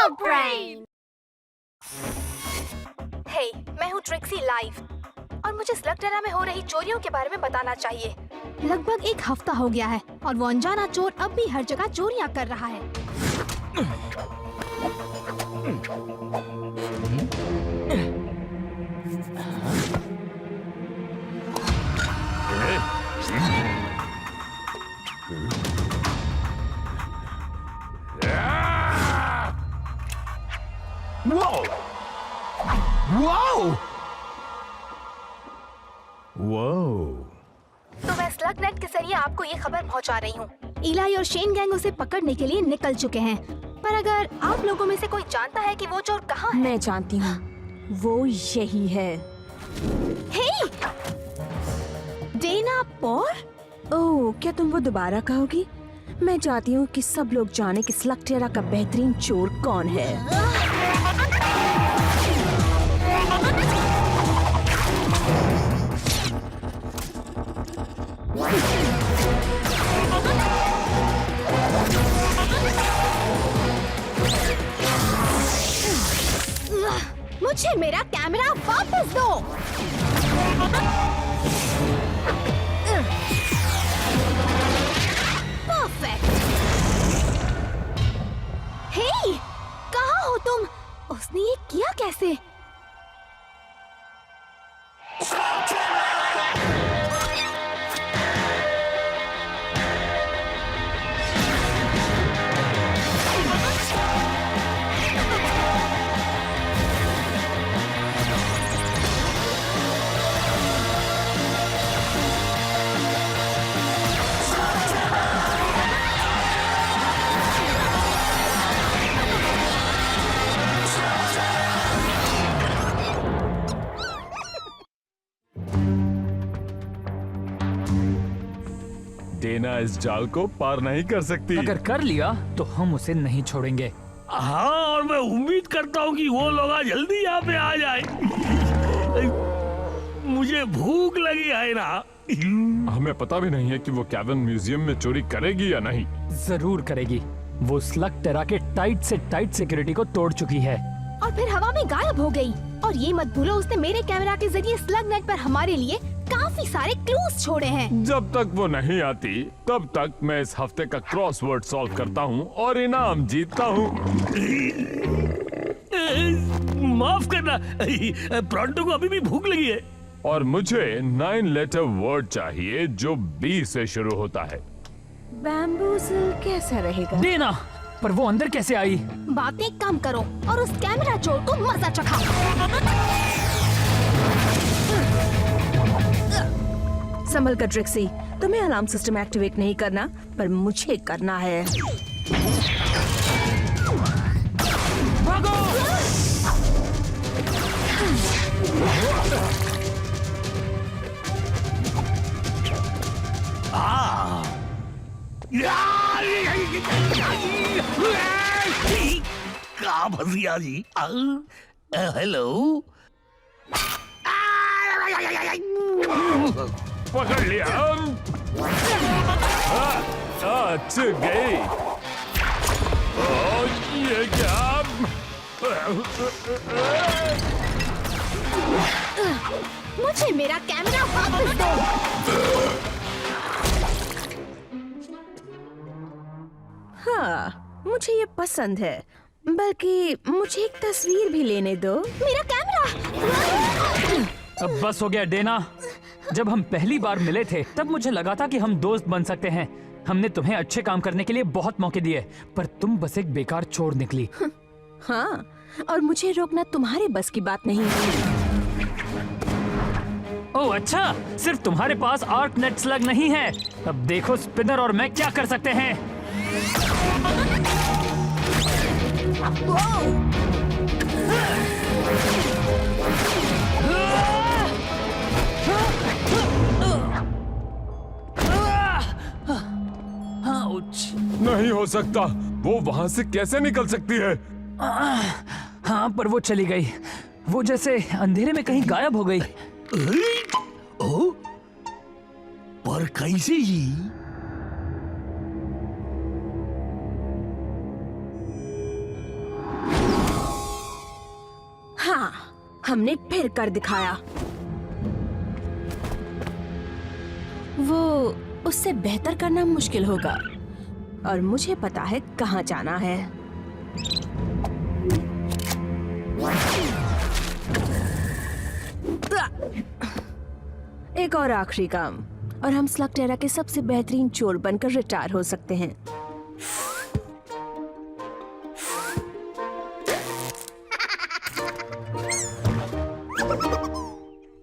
Dog Brain! हे, मैं हूँ Trixie live और मुझे स्लगटेरा में हो रही चोरियों के बारे में बताना चाहिए। लगभग एक हफ्ता हो गया है और वो अनजाना चोर अब भी हर जगह चोरियां कर रहा है। तो मैं स्लग नेट के जरिए आपको ये खबर पहुंचा रही हूँ। इलाई और शेन गैंग उसे पकड़ने के लिए निकल चुके हैं। पर अगर आप लोगों में से कोई जानता है कि वो चोर कहाँ है? मैं जानती हूँ, वो यही है। हे! डेना पॉर? ओह, क्या तुम वो दोबारा कहोगी? मैं चाहती हूँ कि सब लोग जाने कि स्लगटेरा का बेहतरीन चोर कौन है। मुझे मेरा कैमरा वापस दो। परफेक्ट। हे, कहाँ हो तुम? उसने ये किया कैसे? डेना इस जाल को पार नहीं कर सकती। अगर कर लिया तो हम उसे नहीं छोड़ेंगे। हाँ, और मैं उम्मीद करता हूँ कि वो लोग आज जल्दी यहाँ पे आ जाए। मुझे भूख लगी है ना। हमें पता भी नहीं है कि वो कैवन म्यूजियम में चोरी करेगी या नहीं। जरूर करेगी। वो स्लगटेरा के टाइट से टाइट सिक्योरिटी को तोड़ चुकी है और फिर हवा में गायब हो गई। और ये मत भूलो, उसने मेरे कैमरा के जरिए स्लग नेट पर हमारे लिए काफी सारे क्लूज छोड़े हैं। जब तक वो नहीं आती तब तक मैं इस हफ्ते का क्रॉसवर्ड सॉल्व करता हूँ और इनाम जीतता हूँ। माफ करना, प्रॉन्टो को अभी भी भूख लगी है। और मुझे 9 लेटर वर्ड चाहिए जो बी से शुरू होता है। बैम्बूजिल कैसा रहेगा? डेना, पर वो अंदर कैसे आई? बातें कम करो और उस कैमरा चोर को मजा चखाओ। संभल कर ट्रिक्सी, तुम्हें अलार्म सिस्टम एक्टिवेट नहीं करना, पर मुझे करना है। भागो! कहाँ फंसिया जी? हेलो, पकड़ लिया। चुप गई। ये क्या? मुझे मेरा कैमरा वापस दो। हाँ, मुझे ये पसंद है। बल्कि मुझे एक तस्वीर भी लेने दो। मेरा कैमरा! अब बस हो गया डेना। जब हम पहली बार मिले थे तब मुझे लगा था कि हम दोस्त बन सकते हैं। हमने तुम्हें अच्छे काम करने के लिए बहुत मौके दिए, पर तुम बस एक बेकार चोर निकली। हाँ, और मुझे रोकना तुम्हारे बस की बात नहीं है। ओह अच्छा, सिर्फ तुम्हारे पास आर्क नेट स्लग नहीं है। अब देखो स्पिनर और मैं क्या कर सकते हैं। नहीं हो सकता। वो वहाँ से कैसे निकल सकती है? हाँ, पर वो चली गई। वो जैसे अंधेरे में कहीं गायब हो गई। ओ, पर कैसे जी? हमने फिर कर दिखाया। वो उससे बेहतर करना मुश्किल होगा और मुझे पता है कहाँ जाना है। एक और आखिरी काम और हम स्लगटेरा के सबसे बेहतरीन चोर बनकर रिटायर हो सकते हैं।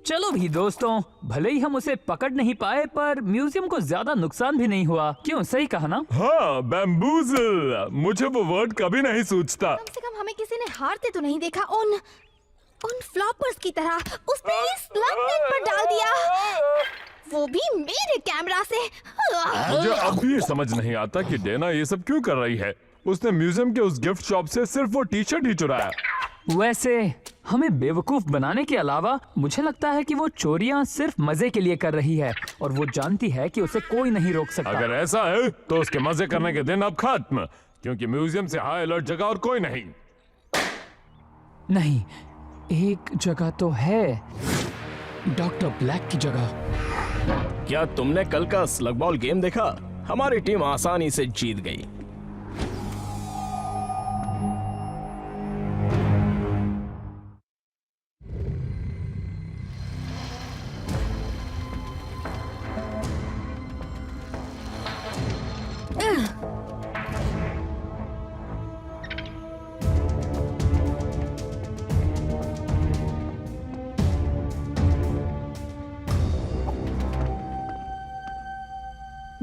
चलो भी दोस्तों, भले ही हम उसे पकड़ नहीं पाए पर म्यूजियम को ज्यादा नुकसान भी नहीं हुआ। क्यों, सही कहा ना? हाँ, बैम्बूजल, मुझे वो वर्ड कभी नहीं सूझता। कम से कम हमें किसी ने हारते तो नहीं देखा। उन फ्लॉपर्स की तरह उसने ये स्लग नेट पर डाल दिया, वो भी मेरे कैमरा से। मुझे अभी ये समझ नहीं आता कि डेना ये सब क्यों कर रही है। उसने म्यूजियम के उस गिफ्ट शॉप से सिर्फ वो टी शर्ट ही चुराया। वैसे हमें बेवकूफ बनाने के अलावा मुझे लगता है कि वो चोरियां सिर्फ मजे के लिए कर रही है और वो जानती है कि उसे कोई नहीं रोक सकता। अगर ऐसा है तो उसके मजे करने के दिन अब खत्म, क्योंकि म्यूजियम से हाई अलर्ट जगह और कोई नहीं। नहीं, एक जगह तो है, डॉक्टर ब्लैक की जगह। क्या तुमने कल का स्लग बॉल गेम देखा? हमारी टीम आसानी से जीत गई।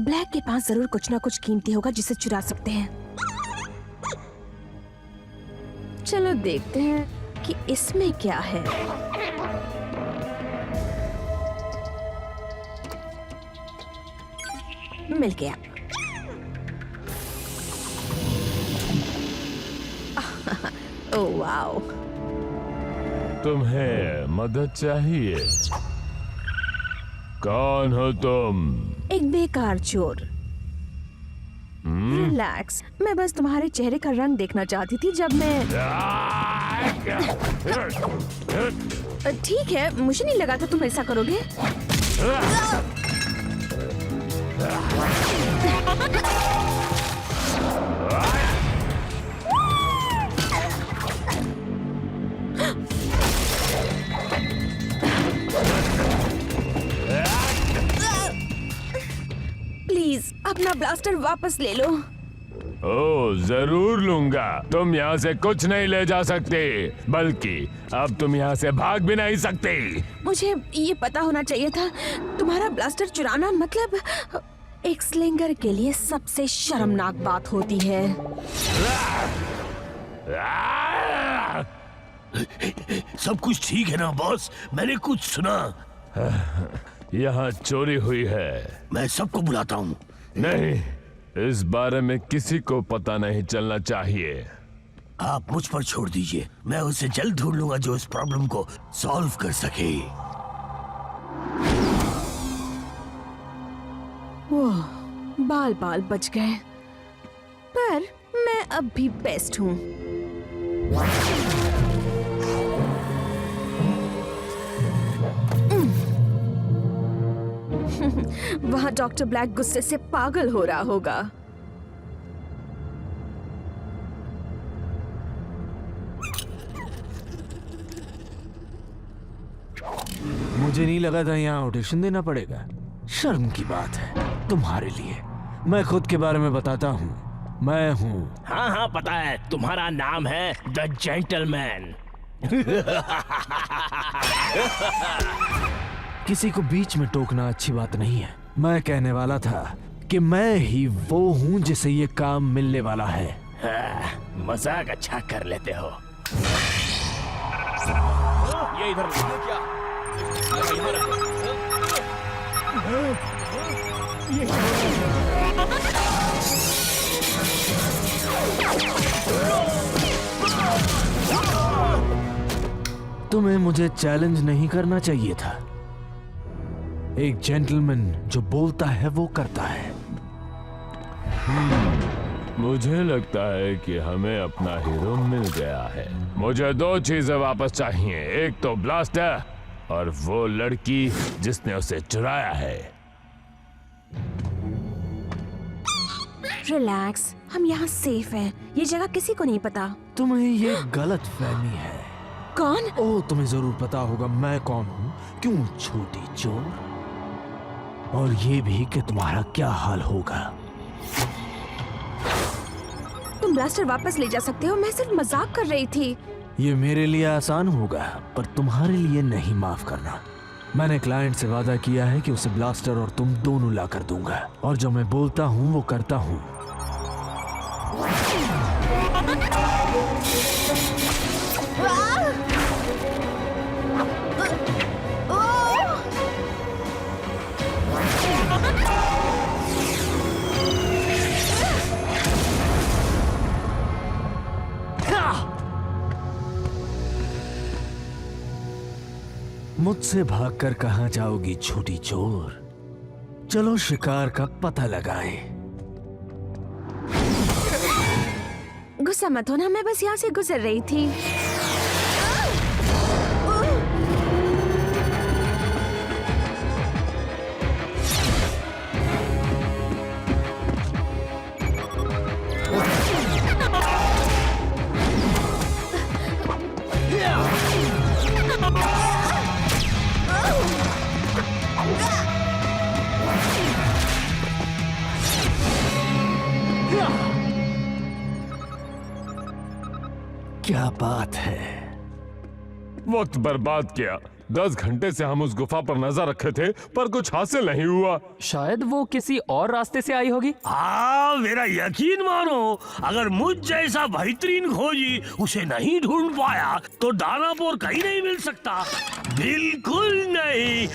ब्लैक के पास जरूर कुछ ना कुछ कीमती होगा जिसे चुरा सकते हैं। चलो देखते हैं कि इसमें क्या है। मिल गया। Oh wow. तुम्हें मदद चाहिए? कौन हो तुम? एक बेकार चोर। रिलैक्स, मैं बस तुम्हारे चेहरे का रंग देखना चाहती थी जब मैं। ठीक है, मुझे नहीं लगा था तुम ऐसा करोगे। प्लीज अपना ब्लास्टर वापस ले लो। ओह, जरूर लूंगा। तुम यहाँ से कुछ नहीं ले जा सकते, बल्कि अब तुम यहाँ से भाग भी नहीं सकते। मुझे ये पता होना चाहिए था। तुम्हारा ब्लास्टर चुराना मतलब एक स्लिंगर के लिए सबसे शर्मनाक बात होती है। सब कुछ ठीक है ना बॉस? मैंने कुछ सुना। यहाँ चोरी हुई है। मैं सबको बुलाता हूँ। नहीं, इस बारे में किसी को पता नहीं चलना चाहिए। आप मुझ पर छोड़ दीजिए, मैं उसे जल्द ढूंढ लूंगा जो इस प्रॉब्लम को सॉल्व कर सके। ओह, बाल बाल बच गए, पर मैं अब भी बेस्ट हूँ। वहाँ डॉक्टर ब्लैक गुस्से से पागल हो रहा होगा। मुझे नहीं लगा था यहाँ ऑडिशन देना पड़ेगा। शर्म की बात है तुम्हारे लिए। मैं खुद के बारे में बताता हूँ। मैं हूँ। हाँ हाँ पता है, तुम्हारा नाम है द जेंटलमैन। किसी को बीच में टोकना अच्छी बात नहीं है। मैं कहने वाला था कि मैं ही वो हूँ जिसे ये काम मिलने वाला है। हाँ, मजाक अच्छा कर लेते हो। ये इधर क्या? तुम्हें मुझे चैलेंज नहीं करना चाहिए था। एक जेंटलमैन जो बोलता है वो करता है। मुझे लगता है कि हमें अपना हीरो मिल गया है। मुझे दो चीजें वापस चाहिए, एक तो ब्लास्टर और वो लड़की जिसने उसे चुराया है। रिलैक्स, हम यहाँ सेफ हैं। ये जगह किसी को नहीं पता। तुम्हें ये गलत फहमी है। कौन? ओ, तुम्हें जरूर पता होगा मैं कौन हूँ। क्यों छोटी चोर? और ये भी कि तुम्हारा क्या हाल होगा। तुम ब्लास्टर वापस ले जा सकते हो, मैं सिर्फ मजाक कर रही थी। ये मेरे लिए आसान होगा पर तुम्हारे लिए नहीं। माफ करना, मैंने क्लाइंट से वादा किया है कि उसे ब्लास्टर और तुम दोनों ला कर दूंगा, और जो मैं बोलता हूँ वो करता हूँ। मुझसे भागकर कहां जाओगी छोटी चोर? चलो शिकार का पता लगाएं। गुस्सा मत होना, मैं बस यहाँ से गुजर रही थी। क्या बात है। वक्त बर्बाद किया। 10 घंटे से हम उस गुफा पर नजर रखे थे पर कुछ हासिल नहीं हुआ। शायद वो किसी और रास्ते से आई होगी। हाँ, मेरा यकीन मानो, अगर मुझ जैसा बेहतरीन खोजी उसे नहीं ढूंढ पाया तो दानापुर कहीं नहीं मिल सकता। बिल्कुल नहीं।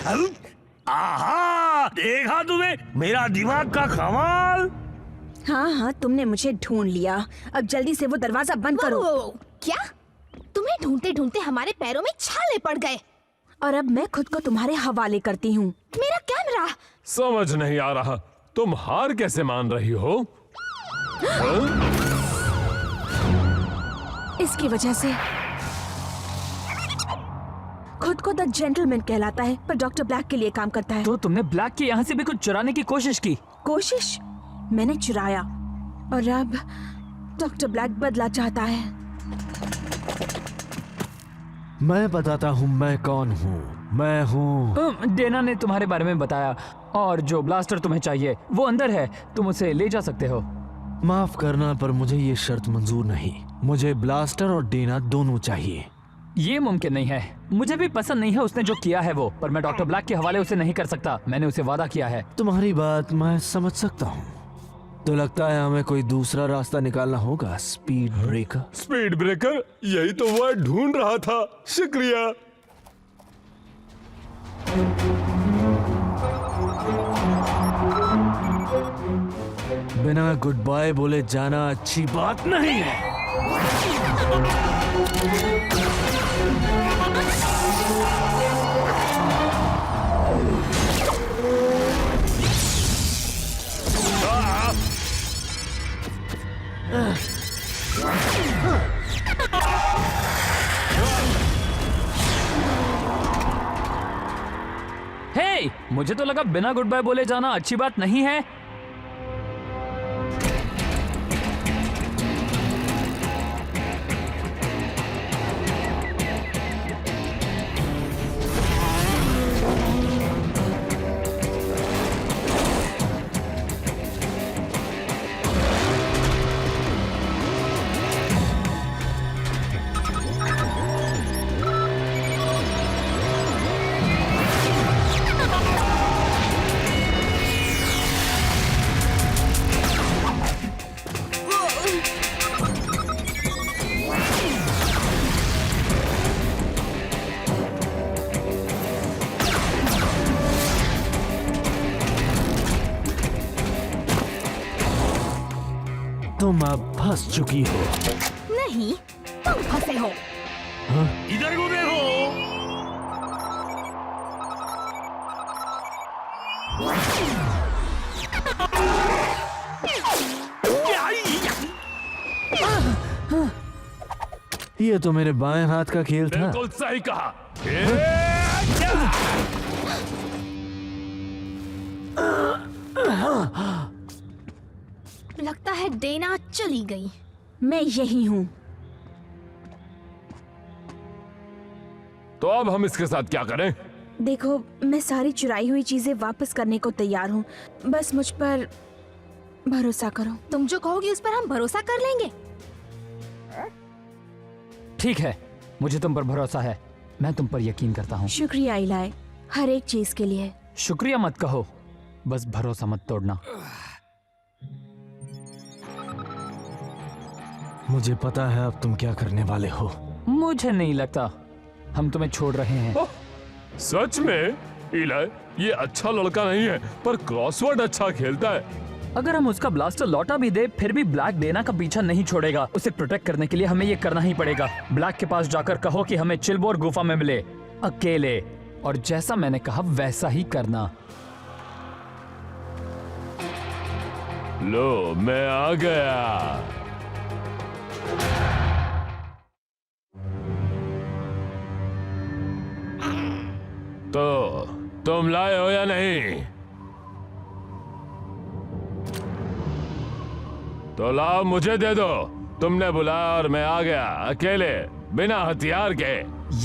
आहा, देखा तुम्हें मेरा दिमाग का कमाल। हाँ हाँ, तुमने मुझे ढूंढ लिया। अब जल्दी से वो दरवाजा बंद करो। क्या? तुम्हें ढूंढते ढूंढते हमारे पैरों में छाले पड़ गए। और अब मैं खुद को तुम्हारे हवाले करती हूँ। मेरा कैमरा। समझ नहीं आ रहा, तुम हार कैसे मान रही हो? इसकी वजह से खुद को द जेंटलमैन कहलाता है पर डॉक्टर ब्लैक के लिए काम करता है। तो तुमने ब्लैक के यहाँ से भी कुछ चुराने की कोशिश की? कोशिश? मैंने चुराया और अब डॉक्टर ब्लैक बदला चाहता है। मैं बताता हूँ मैं कौन हूँ। मैं हूँ डेना ने तुम्हारे बारे में बताया, और जो ब्लास्टर तुम्हें चाहिए वो अंदर है, तुम उसे ले जा सकते हो। माफ करना पर मुझे ये शर्त मंजूर नहीं। मुझे ब्लास्टर और डेना दोनों चाहिए। ये मुमकिन नहीं है। मुझे भी पसंद नहीं है उसने जो किया है वो, पर मैं डॉक्टर ब्लैक के हवाले उसे नहीं कर सकता। मैंने उसे वादा किया है। तुम्हारी बात मैं समझ सकता हूँ। तो लगता है हमें कोई दूसरा रास्ता निकालना होगा। Speed breaker. Speed breaker? यही तो वर्ड ढूंढ रहा था। शुक्रिया। बिना गुड बाय बोले जाना अच्छी बात नहीं है। हे, मुझे तो लगा बिना गुड बाय बोले जाना अच्छी बात नहीं है। तुम अब फंस चुकी हो। नहीं, तुम फंसे हो। इधर को देखो। ये तो मेरे बाएं हाथ का खेल था। बिल्कुल सही कहा। लगता है डेना चली गई। मैं यही हूँ। तो अब हम इसके साथ क्या करें? देखो, मैं सारी चुराई हुई चीजें वापस करने को तैयार हूँ, बस मुझ पर भरोसा करो। तुम जो कहोगी उस पर हम भरोसा कर लेंगे। ठीक है, मुझे तुम पर भरोसा है। मैं तुम पर यकीन करता हूँ। शुक्रिया इलाय, हर एक चीज के लिए। शुक्रिया मत कहो, बस भरोसा मत तोड़ना। मुझे पता है अब तुम क्या करने वाले हो। मुझे नहीं लगता हम तुम्हें छोड़ रहे हैं। ओह, सच में? इलाय, ये अच्छा लड़का नहीं है, पर क्रॉसवर्ड अच्छा खेलता है। अगर हम उसका ब्लास्टर लौटा भी दे, फिर भी ब्लैक डेना का पीछा नहीं छोड़ेगा। उसे प्रोटेक्ट करने के लिए हमें ये करना ही पड़ेगा। ब्लैक के पास जाकर कहो कि हमें चिलबोर गुफा में मिले, अकेले, और जैसा मैंने कहा वैसा ही करना। लो, मैं आ गया। तो तुम लाए हो या नहीं? तो लाओ, मुझे दे दो। तुमने बुलाया और मैं आ गया, अकेले, बिना हथियार के।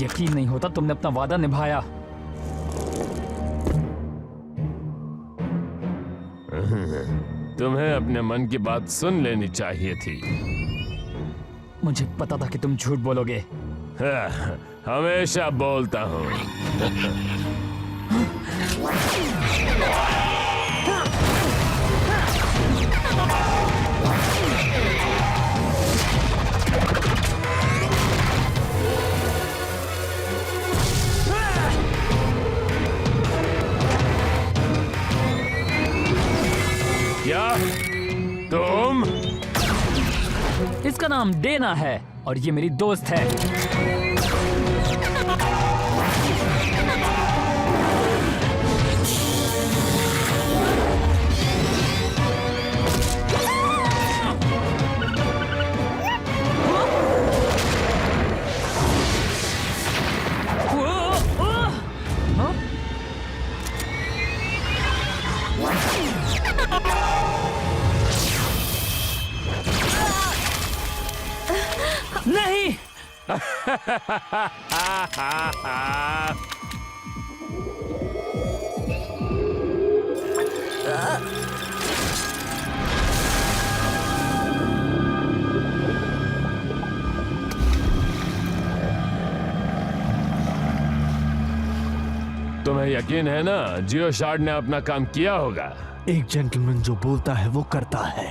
यकीन नहीं होता तुमने अपना वादा निभाया। तुम्हें अपने मन की बात सुन लेनी चाहिए थी। मुझे पता था कि तुम झूठ बोलोगे। हमेशा बोलता हूँ। क्या तुम? इसका नाम डेना है और ये मेरी दोस्त है। नहीं, तुम्हें यकीन है ना, जियो शार्ड ने अपना काम किया होगा। एक जेंटलमैन जो बोलता है वो करता है।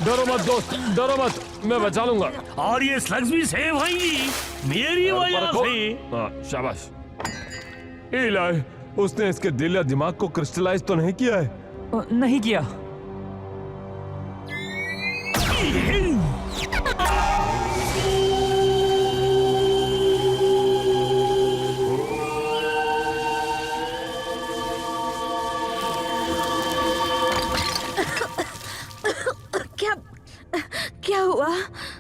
डरो मत दोस्त, डरो मत, मैं बचा लूंगा। और ये स्लग्स भी सेव होंगी मेरी वजह से। हाँ, शाबाश। इलाय, उसने इसके दिल या दिमाग को क्रिस्टलाइज तो नहीं किया है? नहीं किया। क्या हुआ?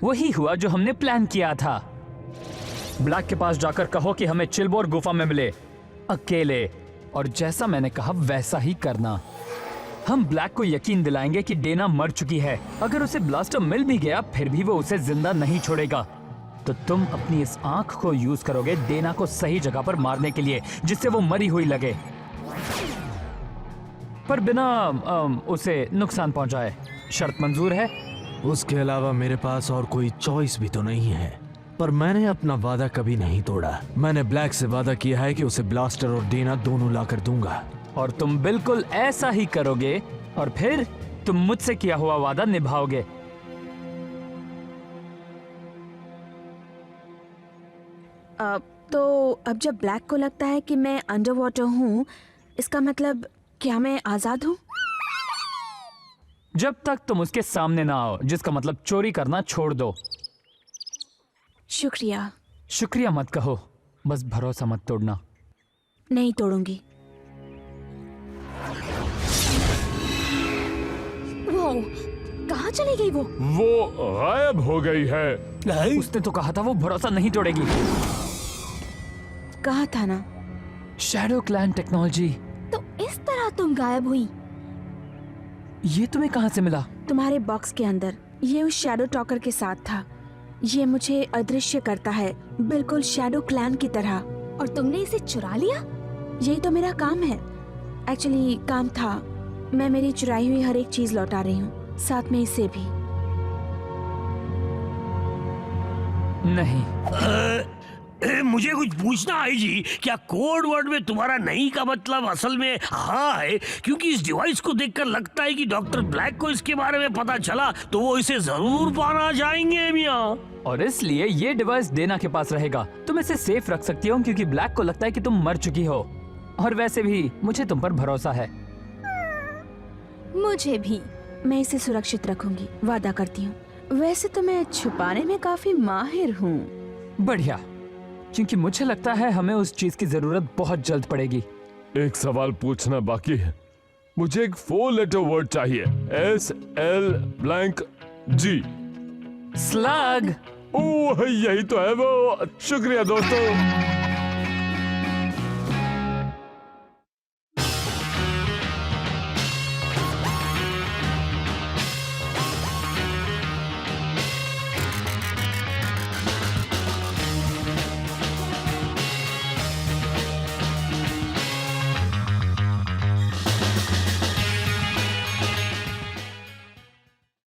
वही हुआ जो हमने प्लान किया था। ब्लैक के पास जाकर कहो कि हमें चिलबोर गुफा में मिले, अकेले, और जैसा मैंने कहा वैसा ही करना। हम ब्लैक को यकीन दिलाएंगे कि डेना मर चुकी है। अगर उसे ब्लास्टर मिल भी गया फिर भी वो उसे जिंदा नहीं छोड़ेगा। तो तुम अपनी इस आंख को यूज करोगे डेना को सही जगह पर मारने के लिए, जिससे वो मरी हुई लगे, पर बिना उसे नुकसान पहुंचाए। शर्त मंजूर है? उसके अलावा मेरे पास और कोई चॉइस भी तो नहीं है। पर मैंने अपना वादा कभी नहीं तोड़ा। मैंने ब्लैक से वादा किया है कि उसे ब्लास्टर और डेना दोनों लाकर दूंगा। और तुम बिल्कुल ऐसा ही करोगे, और फिर तुम मुझसे किया हुआ वादा निभाओगे। तो अब जब ब्लैक को लगता है कि मैं अंडर वाटर हूँ, इसका मतलब क्या मैं आजाद हूँ? जब तक तुम उसके सामने ना आओ, जिसका मतलब चोरी करना छोड़ दो। शुक्रिया। शुक्रिया मत कहो, बस भरोसा मत तोड़ना। नहीं तोड़ूंगी। वो कहाँ चली गई वो? गायब हो गई है। उसने तो कहा था वो भरोसा नहीं तोड़ेगी। कहा था ना। Shadow clan technology. तो इस तरह तुम गायब हुई? ये तुम्हें कहाँ से मिला? तुम्हारे बॉक्स के अंदर। ये उस शैडो टॉकर के साथ था। ये मुझे अदृश्य करता है, बिल्कुल शैडो क्लैन की तरह। और तुमने इसे चुरा लिया? यही तो मेरा काम है। एक्चुअली काम था। मैं मेरी चुराई हुई हर एक चीज लौटा रही हूँ, साथ में इसे भी। नहीं। मुझे कुछ पूछना है जी, क्या कोड वर्ड में तुम्हारा नहीं का मतलब असल में हाँ है? क्योंकि इस डिवाइस को देखकर लगता है कि डॉक्टर ब्लैक को इसके बारे में पता चला तो वो इसे जरूर पाना चाहेंगे मियाँ। और इसलिए ये डिवाइस डेना के पास रहेगा। तुम इसे सेफ रख सकती हो क्योंकि ब्लैक को लगता है कि तुम मर चुकी हो। और वैसे भी मुझे तुम पर भरोसा है। मुझे भी। मैं इसे सुरक्षित रखूंगी, वादा करती हूँ। वैसे तो मैं छुपाने में काफी माहिर हूँ। बढ़िया, क्योंकि मुझे लगता है हमें उस चीज की जरूरत बहुत जल्द पड़ेगी। एक सवाल पूछना बाकी है। मुझे एक 4 लेटर वर्ड चाहिए। SL G। स्लग। ओह, यही तो है वो। शुक्रिया दोस्तों।